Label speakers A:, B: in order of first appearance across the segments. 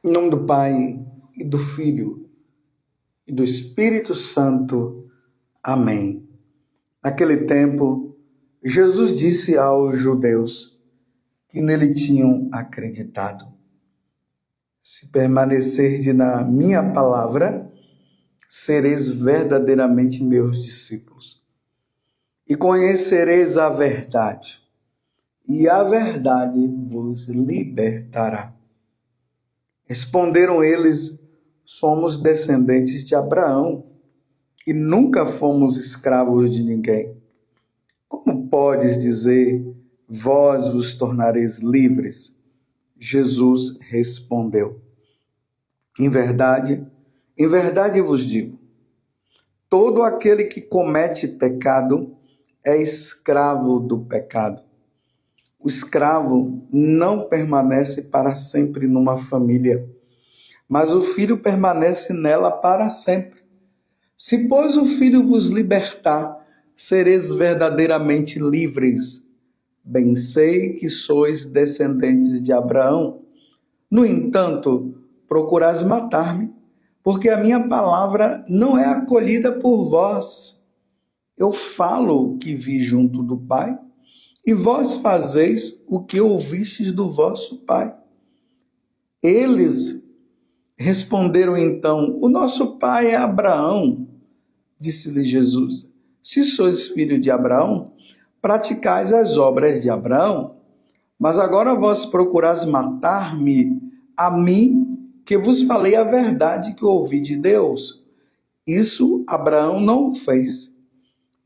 A: Em nome do Pai, e do Filho, e do Espírito Santo. Amém. Naquele tempo, Jesus disse aos judeus que nele tinham acreditado: se permanecerdes na minha palavra, sereis verdadeiramente meus discípulos. E conhecereis a verdade, e a verdade vos libertará. Responderam eles: somos descendentes de Abraão e nunca fomos escravos de ninguém. Como podes dizer, vós vos tornareis livres? Jesus respondeu: em verdade vos digo, todo aquele que comete pecado é escravo do pecado. O escravo não permanece para sempre numa família, mas o filho permanece nela para sempre. Se, pois, o filho vos libertar, sereis verdadeiramente livres. Bem sei que sois descendentes de Abraão. No entanto, procurais matar-me, porque a minha palavra não é acolhida por vós. Eu falo o que vi junto do Pai, e vós fazeis o que ouvistes do vosso pai. Eles responderam então: o nosso pai é Abraão. Disse-lhe Jesus: se sois filho de Abraão, praticais as obras de Abraão. Mas agora vós procurais matar-me, a mim, que vos falei a verdade que ouvi de Deus. Isso Abraão não fez.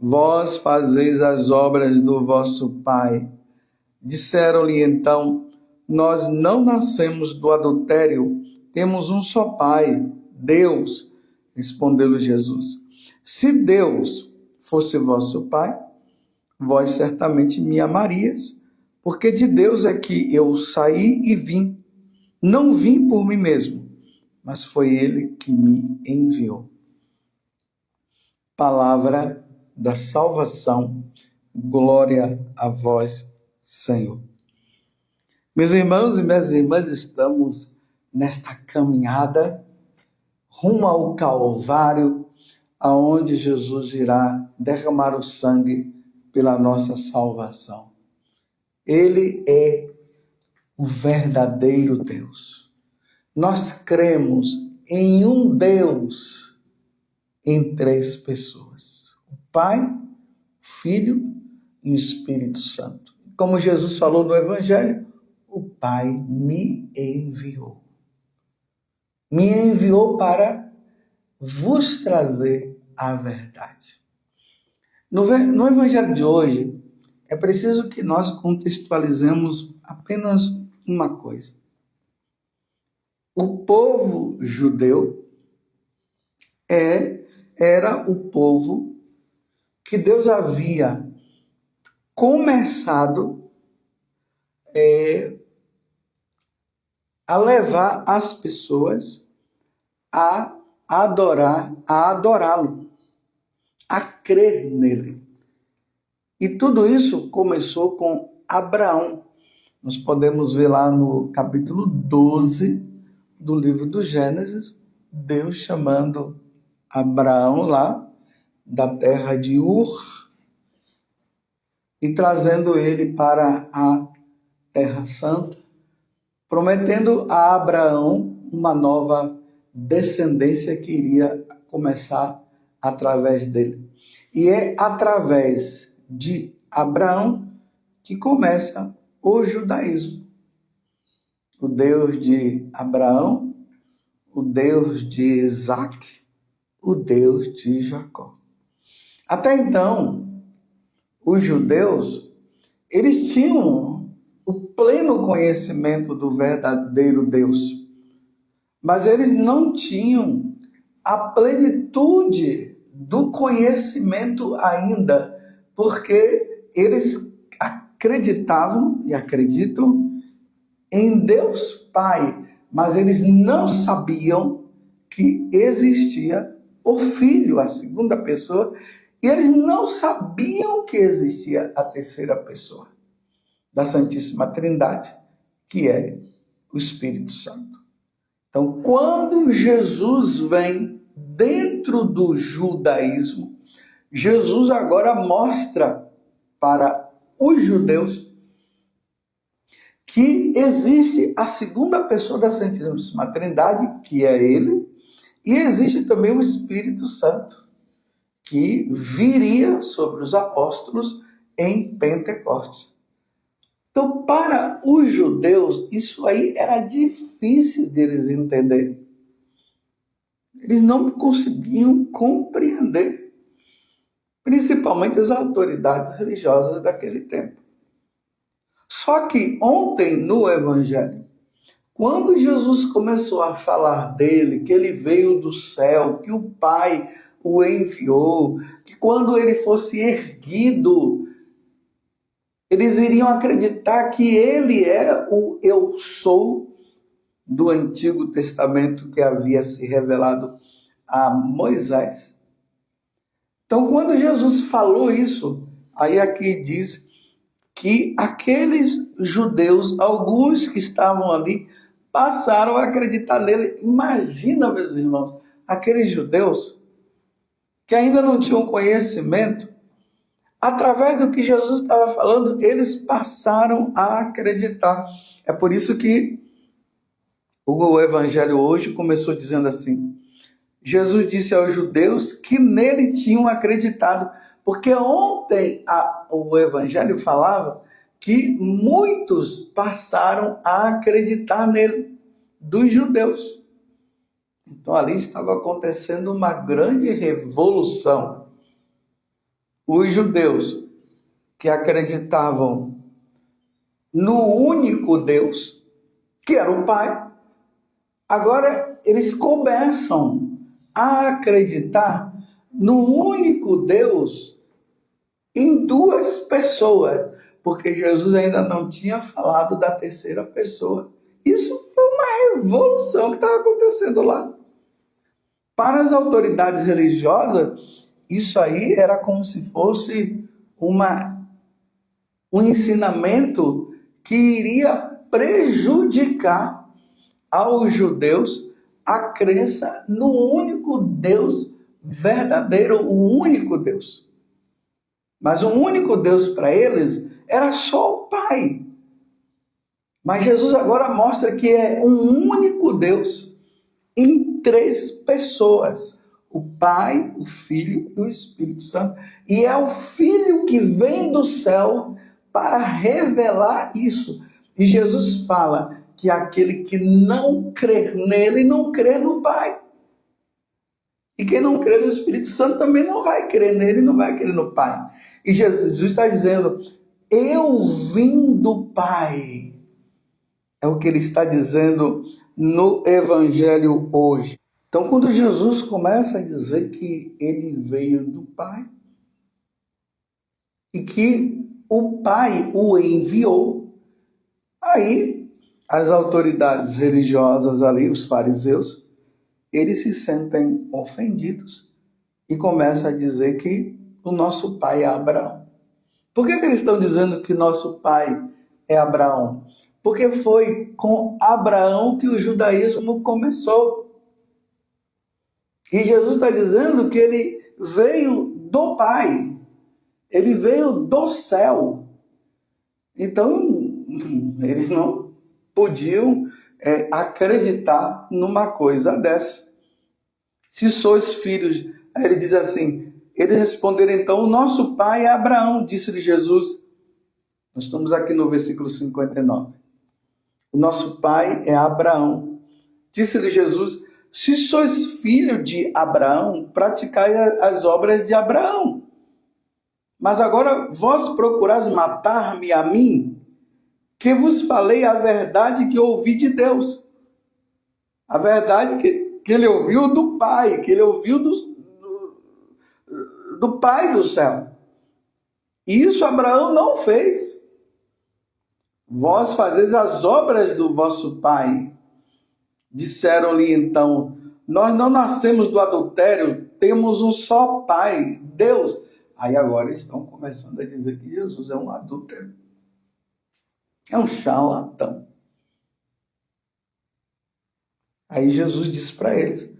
A: Vós fazeis as obras do vosso pai. Disseram-lhe então: nós não nascemos do adultério, temos um só pai, Deus. Respondeu-lhe Jesus: se Deus fosse vosso pai, vós certamente me amarias, porque de Deus é que eu saí e vim. Não vim por mim mesmo, mas foi ele que me enviou. Palavra da salvação. Glória a vós, Senhor. Meus irmãos e minhas irmãs, estamos nesta caminhada rumo ao Calvário, aonde Jesus irá derramar o sangue pela nossa salvação. Ele é o verdadeiro Deus. Nós cremos em um Deus em três pessoas: o Pai, o Filho e o Espírito Santo. Como Jesus falou no Evangelho, o Pai me enviou. Me enviou para vos trazer a verdade. No Evangelho de hoje, é preciso que nós contextualizemos apenas uma coisa. O povo judeu era o povo que Deus havia começado a levar as pessoas a adorá-lo, a crer nele. E tudo isso começou com Abraão. Nós podemos ver lá no capítulo 12 do livro do Gênesis, Deus chamando Abraão lá da terra de Ur e trazendo ele para a Terra Santa, prometendo a Abraão uma nova descendência que iria começar através dele. E é através de Abraão que começa o judaísmo. O Deus de Abraão, o Deus de Isaac, o Deus de Jacó. Até então, os judeus, eles tinham o pleno conhecimento do verdadeiro Deus, mas eles não tinham a plenitude do conhecimento ainda, porque eles acreditavam e acreditam em Deus Pai, mas eles não sabiam que existia o Filho, a segunda pessoa, e eles não sabiam que existia a terceira pessoa da Santíssima Trindade, que é o Espírito Santo. Então, quando Jesus vem dentro do judaísmo, Jesus agora mostra para os judeus que existe a segunda pessoa da Santíssima Trindade, que é ele, e existe também o Espírito Santo, que viria sobre os apóstolos em Pentecostes. Então, para os judeus, isso aí era difícil de eles entenderem. Eles não conseguiam compreender, principalmente as autoridades religiosas daquele tempo. Só que ontem, no Evangelho, quando Jesus começou a falar dele, que ele veio do céu, que o Pai o enviou, que quando ele fosse erguido, eles iriam acreditar que ele é o Eu Sou do Antigo Testamento que havia se revelado a Moisés. Então, quando Jesus falou isso, aí aqui diz que aqueles judeus, alguns que estavam ali, passaram a acreditar nele. Imagina, meus irmãos, aqueles judeus que ainda não tinham conhecimento, através do que Jesus estava falando, eles passaram a acreditar. É por isso que o Evangelho hoje começou dizendo assim: Jesus disse aos judeus que nele tinham acreditado, porque ontem o Evangelho falava que muitos passaram a acreditar nele, dos judeus. Então ali estava acontecendo uma grande revolução. Os judeus que acreditavam no único Deus, que era o Pai, agora eles começam a acreditar no único Deus em duas pessoas, porque Jesus ainda não tinha falado da terceira pessoa. Isso foi uma revolução que estava acontecendo lá. Para as autoridades religiosas, isso aí era como se fosse um ensinamento que iria prejudicar aos judeus a crença no único Deus verdadeiro, o único Deus. Mas o único Deus para eles era só o Pai. Mas Jesus agora mostra que é um único Deus em três pessoas: o Pai, o Filho e o Espírito Santo. E é o Filho que vem do céu para revelar isso. E Jesus fala que aquele que não crer nele, não crê no Pai. E quem não crê no Espírito Santo também não vai crer nele, não vai crer no Pai. E Jesus está dizendo: eu vim do Pai. É o que ele está dizendo no Evangelho hoje. Então, quando Jesus começa a dizer que ele veio do Pai e que o Pai o enviou, aí as autoridades religiosas ali, os fariseus, eles se sentem ofendidos e começam a dizer que o nosso pai é Abraão. Por que eles estão dizendo que nosso pai é Abraão? Porque foi com Abraão que o judaísmo começou. E Jesus está dizendo que ele veio do Pai, ele veio do céu. Então, eles não podiam acreditar numa coisa dessa. Se sois filhos, aí ele diz assim, eles responderam então: o nosso pai é Abraão, disse-lhe Jesus. Nós estamos aqui no versículo 59. O nosso pai é Abraão. Disse-lhe Jesus: se sois filho de Abraão, praticai as obras de Abraão. Mas agora vós procurais matar-me a mim, que vos falei a verdade que ouvi de Deus. A verdade que ele ouviu do Pai, que ele ouviu do Pai do céu. E isso Abraão não fez. Vós fazeis as obras do vosso pai. Disseram-lhe então: nós não nascemos do adultério, temos um só pai, Deus. Aí agora estão começando a dizer que Jesus é um adúltero. É um charlatão. Aí Jesus disse para eles,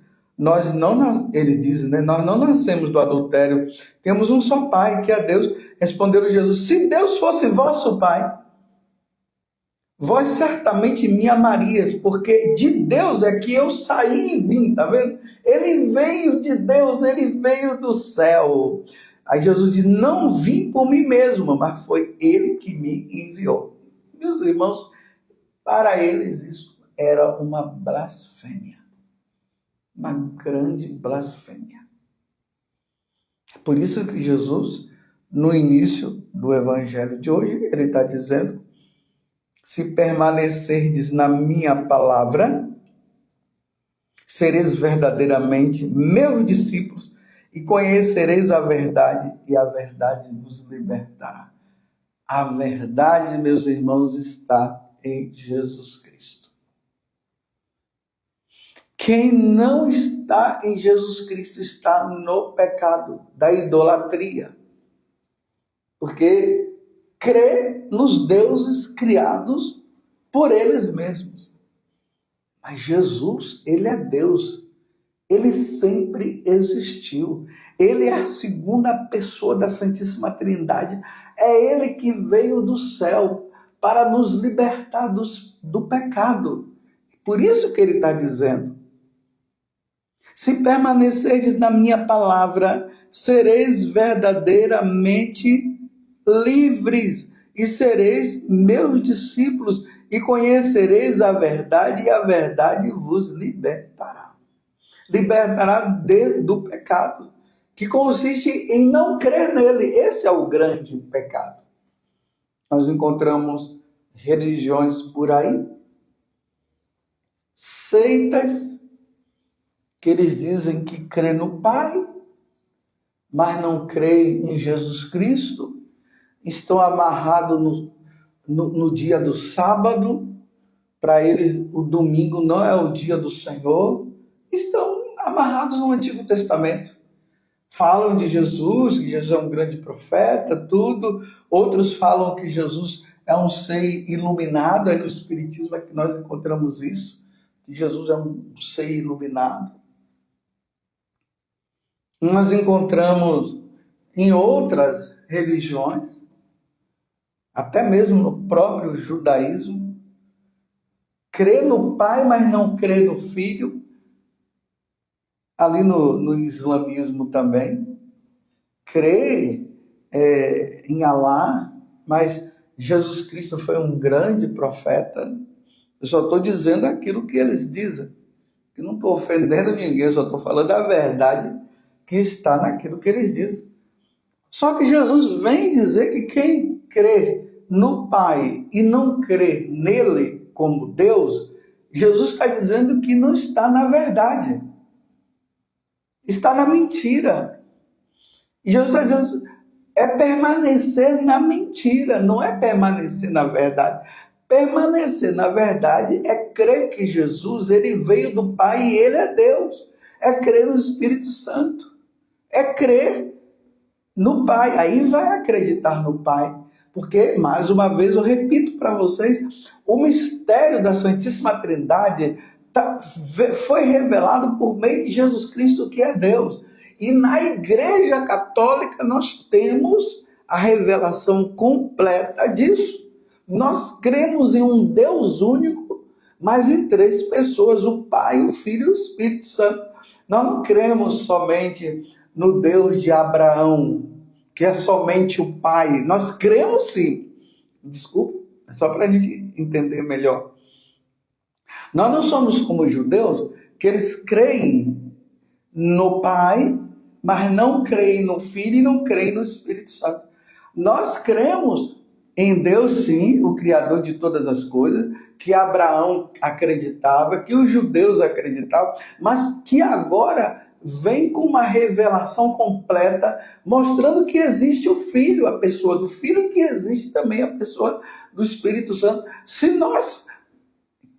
A: ele diz, né? Nós não nascemos do adultério, temos um só Pai, que é Deus. Respondeu Jesus, se Deus fosse vosso Pai, vós certamente me amarias, porque de Deus é que eu saí e vim, tá vendo? Ele veio de Deus, ele veio do céu. Aí Jesus diz, não vim por mim mesmo, mas foi ele que me enviou. Meus irmãos, para eles isso era uma blasfêmia. Uma grande blasfêmia. Por isso que Jesus, no início do evangelho de hoje, ele está dizendo, se permanecerdes na minha palavra, sereis verdadeiramente meus discípulos e conhecereis a verdade, e a verdade vos libertará. A verdade, meus irmãos, está em Jesus Cristo. Quem não está em Jesus Cristo está no pecado da idolatria. Porque crê nos deuses criados por eles mesmos. Mas Jesus, ele é Deus. Ele sempre existiu. Ele é a segunda pessoa da Santíssima Trindade. É ele que veio do céu para nos libertar do pecado. Por isso que ele está dizendo, se permanecerdes na minha palavra, sereis verdadeiramente livres e sereis meus discípulos e conhecereis a verdade e a verdade vos libertará. Libertará do pecado, que consiste em não crer nele. Esse é o grande pecado. Nós encontramos religiões por aí, seitas, que eles dizem que crê no Pai, mas não crê em Jesus Cristo, estão amarrados no dia do sábado, para eles o domingo não é o dia do Senhor, estão amarrados no Antigo Testamento. Falam de Jesus, que Jesus é um grande profeta, tudo. Outros falam que Jesus é um ser iluminado, aí no Espiritismo é que nós encontramos isso, que Jesus é um ser iluminado. Nós encontramos em outras religiões, até mesmo no próprio judaísmo, crê no Pai, mas não crê no Filho. Ali no islamismo também, crê em Alá, mas Jesus Cristo foi um grande profeta. Eu só estou dizendo aquilo que eles dizem, que não estou ofendendo ninguém, só estou falando a verdade que está naquilo que eles dizem. Só que Jesus vem dizer que quem crê no Pai e não crê nele como Deus, Jesus está dizendo que não está na verdade. Está na mentira. E Jesus está dizendo, é permanecer na mentira, não é permanecer na verdade. Permanecer na verdade é crer que Jesus, ele veio do Pai e ele é Deus. É crer no Espírito Santo. É crer no Pai. Aí vai acreditar no Pai. Porque, mais uma vez, eu repito para vocês, o mistério da Santíssima Trindade foi revelado por meio de Jesus Cristo, que é Deus. E na Igreja Católica nós temos a revelação completa disso. Nós cremos em um Deus único, mas em três pessoas, o Pai, o Filho e o Espírito Santo. Nós não cremos somente no Deus de Abraão, que é somente o Pai. Nós cremos sim. Desculpa, é só para a gente entender melhor. Nós não somos como os judeus, que eles creem no Pai, mas não creem no Filho e não creem no Espírito Santo. Nós cremos em Deus, sim, o Criador de todas as coisas, que Abraão acreditava, que os judeus acreditavam, mas que agora vem com uma revelação completa, mostrando que existe o Filho, a pessoa do Filho, e que existe também a pessoa do Espírito Santo. Se nós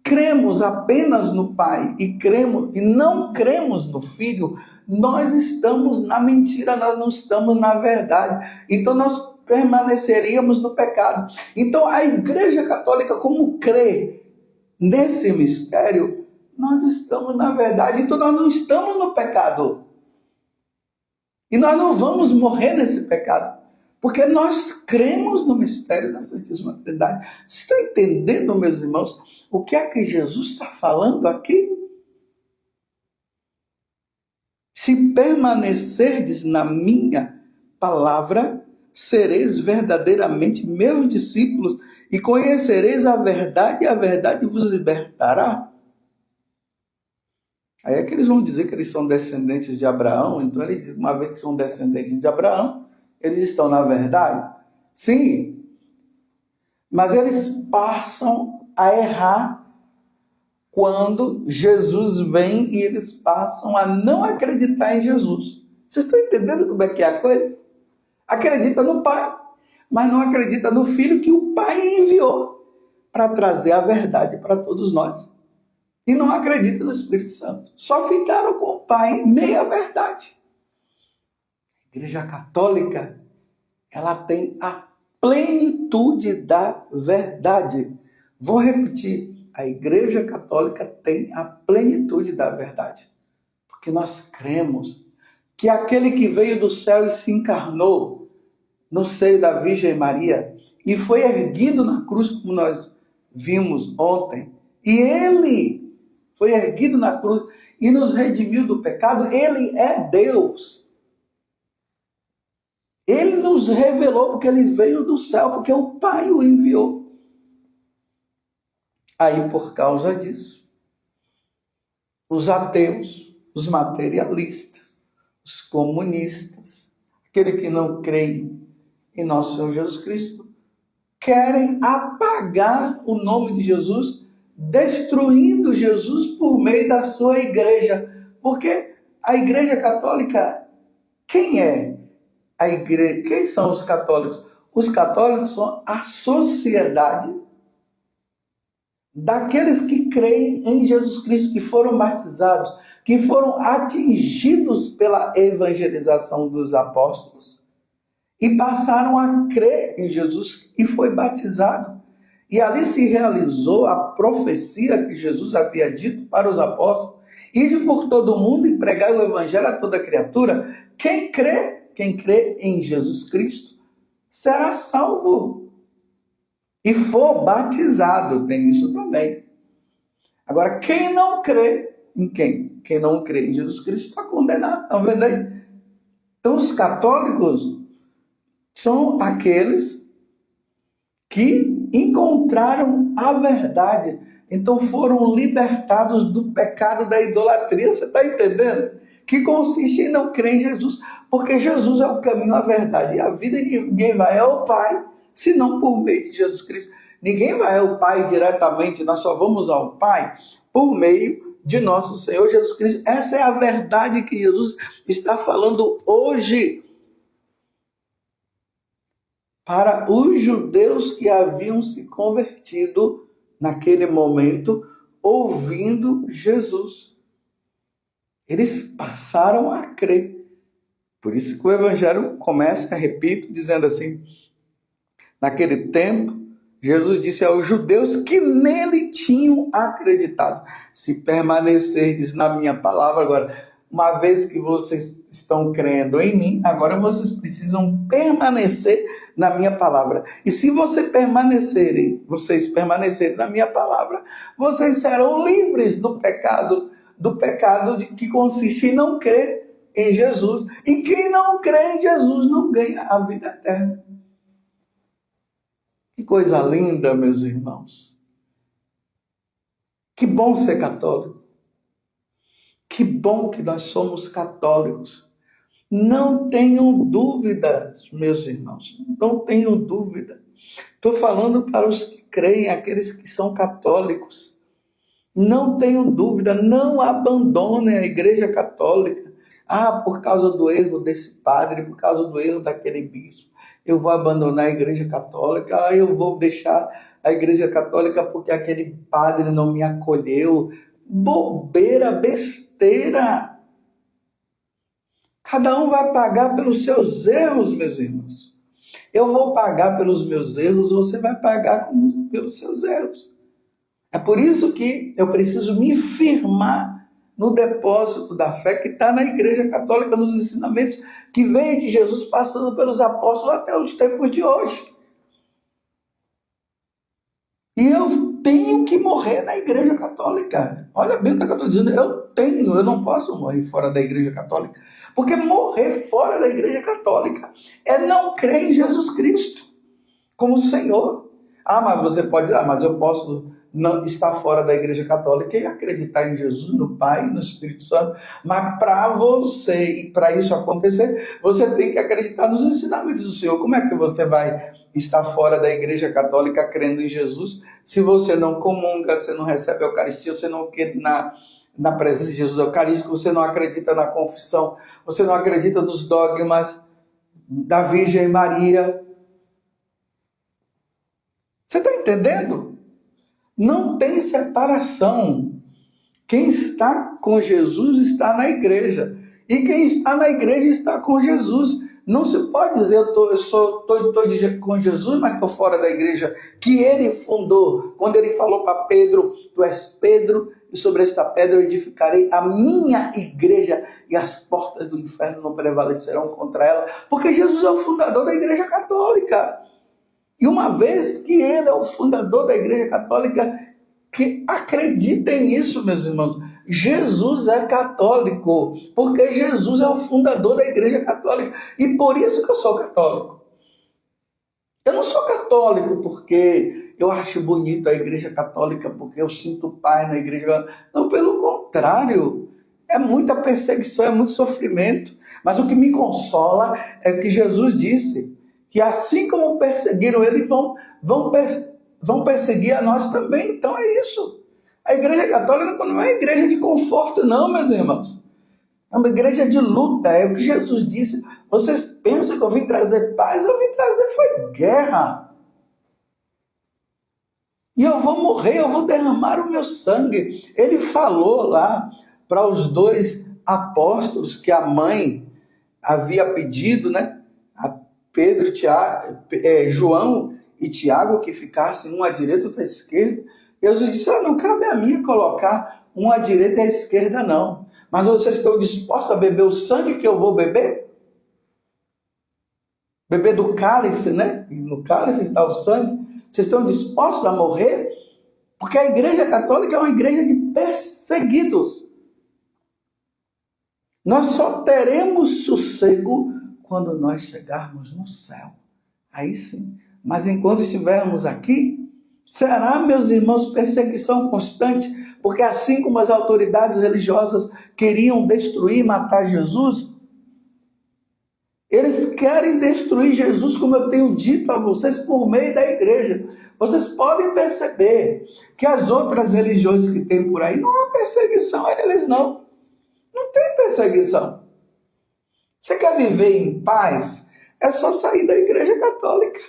A: cremos apenas no Pai e não cremos no Filho, nós estamos na mentira, nós não estamos na verdade. Então nós permaneceríamos no pecado. Então a Igreja Católica, como crê nesse mistério, nós estamos na verdade. Então nós não estamos no pecado. E nós não vamos morrer nesse pecado. Porque nós cremos no mistério da Santíssima Trindade. Vocês estão entendendo, meus irmãos, o que é que Jesus está falando aqui? Se permanecerdes na minha palavra, sereis verdadeiramente meus discípulos e conhecereis a verdade, e a verdade vos libertará. Aí é que eles vão dizer que eles são descendentes de Abraão. Então, eles, uma vez que são descendentes de Abraão, eles estão na verdade? Sim. Mas eles passam a errar quando Jesus vem e eles passam a não acreditar em Jesus. Vocês estão entendendo como é que é a coisa? Acredita no Pai, mas não acredita no Filho que o Pai enviou para trazer a verdade para todos nós. E não acredita no Espírito Santo. Só ficaram com o Pai meia verdade. A Igreja Católica, ela tem a plenitude da verdade. Vou repetir. A Igreja Católica tem a plenitude da verdade. Porque nós cremos que aquele que veio do céu e se encarnou no seio da Virgem Maria e foi erguido na cruz, como nós vimos ontem, e ele foi erguido na cruz e nos redimiu do pecado, ele é Deus. Ele nos revelou porque ele veio do céu, porque o Pai o enviou. Aí, por causa disso, os ateus, os materialistas, os comunistas, aquele que não crê em nosso Senhor Jesus Cristo, querem apagar o nome de Jesus, destruindo Jesus por meio da sua igreja. Porque a Igreja Católica, quem é a igreja? Quem são os católicos? Os católicos são a sociedade daqueles que creem em Jesus Cristo, que foram batizados, que foram atingidos pela evangelização dos apóstolos e passaram a crer em Jesus e foi batizado. E ali se realizou a profecia que Jesus havia dito para os apóstolos: ide por todo o mundo e pregai o evangelho a toda criatura. Quem crê em Jesus Cristo será salvo e for batizado. Tem isso também. Agora, quem não crê em quem? Quem não crê em Jesus Cristo está condenado. Estão vendo aí? Então, os católicos são aqueles que encontraram a verdade. Então, foram libertados do pecado da idolatria. Você está entendendo? Que consiste em não crer em Jesus. Porque Jesus é o caminho, a verdade e a vida. E ninguém vai ao Pai senão por meio de Jesus Cristo. Ninguém vai ao Pai diretamente, nós só vamos ao Pai por meio de nosso Senhor Jesus Cristo. Essa é a verdade que Jesus está falando hoje para os judeus que haviam se convertido naquele momento, ouvindo Jesus. Eles passaram a crer. Por isso que o Evangelho começa, repito, dizendo assim: naquele tempo, Jesus disse aos judeus que nele tinham acreditado: se permanecerdes na minha palavra. Agora, uma vez que vocês estão crendo em mim, agora vocês precisam permanecer na minha palavra. E se vocês permanecerem na minha palavra, vocês serão livres do pecado que consiste em não crer em Jesus. E quem não crê em Jesus não ganha a vida eterna. Que coisa linda, meus irmãos. Que bom ser católico. Que bom que nós somos católicos. Não tenham dúvidas, meus irmãos. Não tenham dúvida. Estou falando para os que creem, aqueles que são católicos. Não tenham dúvida, não abandonem a Igreja Católica. Por causa do erro desse padre, por causa do erro daquele bispo, eu vou abandonar a Igreja Católica, eu vou deixar a Igreja Católica porque aquele padre não me acolheu. Bobeira, besteira. Cada um vai pagar pelos seus erros, meus irmãos. Eu vou pagar pelos meus erros, você vai pagar pelos seus erros. É por isso que eu preciso me firmar no depósito da fé que está na Igreja Católica, nos ensinamentos que veio de Jesus passando pelos apóstolos até os tempos de hoje. E eu tenho que morrer na Igreja Católica. Olha bem o que eu estou dizendo. Eu não posso morrer fora da Igreja Católica. Porque morrer fora da Igreja Católica é não crer em Jesus Cristo como Senhor. Mas você pode dizer, mas eu posso não estar fora da Igreja Católica e acreditar em Jesus, no Pai, no Espírito Santo. Mas para você, e para isso acontecer, você tem que acreditar nos ensinamentos do Senhor. Como é que você vai estar fora da Igreja Católica crendo em Jesus se você não comunga, você não recebe a Eucaristia, você não quer na presença de Jesus Eucarístico, você não acredita na confissão, você não acredita nos dogmas da Virgem Maria? Você está entendendo? Não tem separação. Quem está com Jesus está na igreja. E quem está na igreja está com Jesus. Não se pode dizer, eu estou com Jesus, mas estou fora da igreja, que ele fundou. Quando ele falou para Pedro, tu és Pedro, e sobre esta pedra eu edificarei a minha igreja, e as portas do inferno não prevalecerão contra ela. Porque Jesus é o fundador da Igreja Católica. E uma vez que ele é o fundador da Igreja Católica, que acreditem nisso, meus irmãos, Jesus é católico, porque Jesus é o fundador da Igreja Católica, e por isso que eu sou católico. Eu não sou católico porque eu acho bonito a Igreja Católica, porque eu sinto paz na Igreja. Não, pelo contrário, é muita perseguição, é muito sofrimento, mas o que me consola é que Jesus disse que assim como perseguiram ele, vão perseguir a nós também. Então é isso. A Igreja Católica não é igreja de conforto, não, meus irmãos. É uma igreja de luta. É o que Jesus disse. Vocês pensam que eu vim trazer paz? Eu vim trazer foi guerra. E eu vou morrer, eu vou derramar o meu sangue. Ele falou lá para os 2 apóstolos que a mãe havia pedido, né? Pedro, João e Tiago, que ficassem um à direita e outro à esquerda. Jesus disse, não cabe a mim colocar um à direita e à esquerda, não. Mas vocês estão dispostos a beber o sangue que eu vou beber? Beber do cálice, né? No cálice está o sangue. Vocês estão dispostos a morrer? Porque a Igreja Católica é uma igreja de perseguidos. Nós só teremos sossego quando nós chegarmos no céu. Aí sim. Mas enquanto estivermos aqui, será, meus irmãos, perseguição constante, porque assim como as autoridades religiosas queriam destruir e matar Jesus, eles querem destruir Jesus, como eu tenho dito a vocês, por meio da igreja. Vocês podem perceber que as outras religiões que tem por aí, não há perseguição a eles, não. Não tem perseguição. Você quer viver em paz? É só sair da Igreja Católica.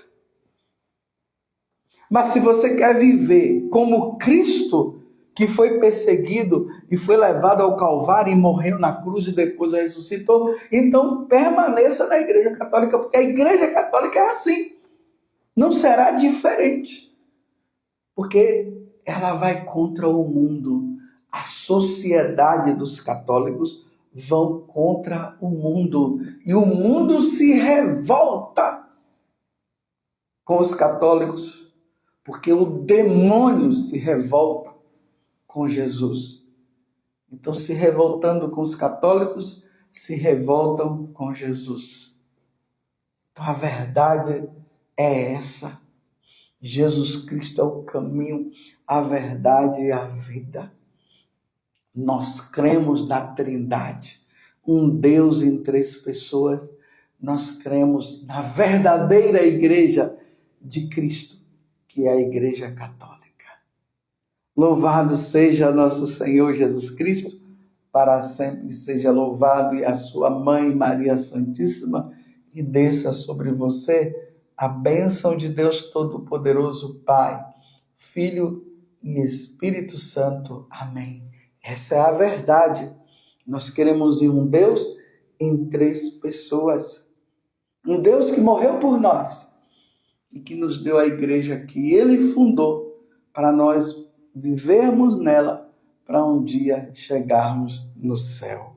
A: Mas se você quer viver como Cristo, que foi perseguido e foi levado ao Calvário e morreu na cruz e depois ressuscitou, então permaneça na Igreja Católica, porque a Igreja Católica é assim. Não será diferente. Porque ela vai contra o mundo. A sociedade dos católicos vão contra o mundo. E o mundo se revolta com os católicos, porque o demônio se revolta com Jesus. Então, se revoltando com os católicos, se revoltam com Jesus. Então, a verdade é essa. Jesus Cristo é o caminho, a verdade e a vida. Nós cremos na Trindade, um Deus em 3 pessoas. Nós cremos na verdadeira igreja de Cristo, que é a Igreja Católica. Louvado seja nosso Senhor Jesus Cristo, para sempre seja louvado, e a sua mãe Maria Santíssima, e desça sobre você a bênção de Deus Todo-Poderoso, Pai, Filho e Espírito Santo. Amém. Essa é a verdade. Nós queremos um Deus em 3 pessoas. Um Deus que morreu por nós e que nos deu a igreja que Ele fundou para nós vivermos nela para um dia chegarmos no céu.